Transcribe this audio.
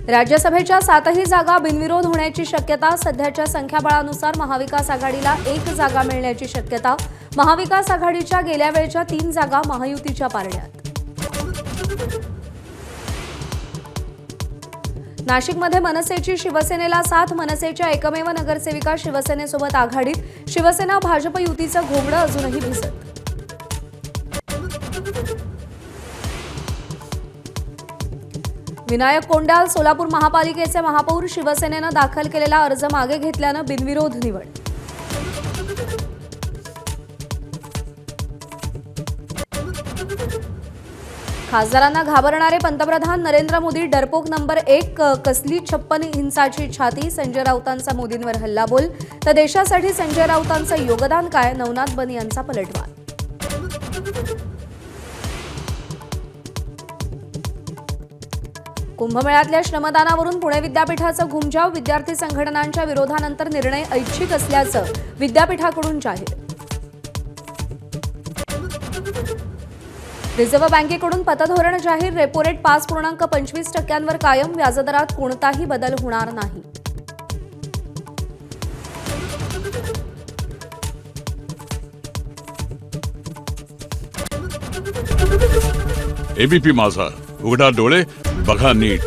राज्यसभेच्या 7ही जागा बिनविरोध होण्याची शक्यता. सध्याच्या संख्याबळानुसार महाविकास आघाडीला 1 जागा मिळण्याची शक्यता. महाविकास आघाडीच्या गेल्या वेळच्या 3 जागा महायुतीच्या पारड्यात. नाशिकमध्ये मनसेची शिवसेनेला साथ. मनसेच्या एकमेव नगरसेविका शिवसेनेसोबत आघाडीत. शिवसेना भाजप युतीचं घोंगडं अजूनही भिजत. विनायक कोंडाल सोलापूर महापालिकेचे महापौर. शिवसेनेनं दाखल केलेला अर्ज मागे घेतल्यानं बिनविरोध निवड. खासदारांना घाबरणारे पंतप्रधान नरेंद्र मोदी. डरपोक नंबर 1. कसली 56 इंचाची छाती. संजय राऊतांचा मोदींवर हल्लाबोल. तर देशासाठी संजय राऊतांचं योगदान काय. नवनाथ बनी यांचा पलटवार. कुंभमेळ्यातल्या श्रमदानावरून पुणे विद्यापीठाचं घुमजाव. विद्यार्थी संघटनांच्या विरोधानंतर निर्णय ऐच्छिक असल्याचं विद्यापीठाकडून जाहीर. रिझर्व्ह बँकेकडून पतधोरण जाहीर. रेपो रेट 5.25% कायम. व्याजदरात कोणताही बदल होणार नाही. एबीपी माझा, उघडा डोळे बघा नीट.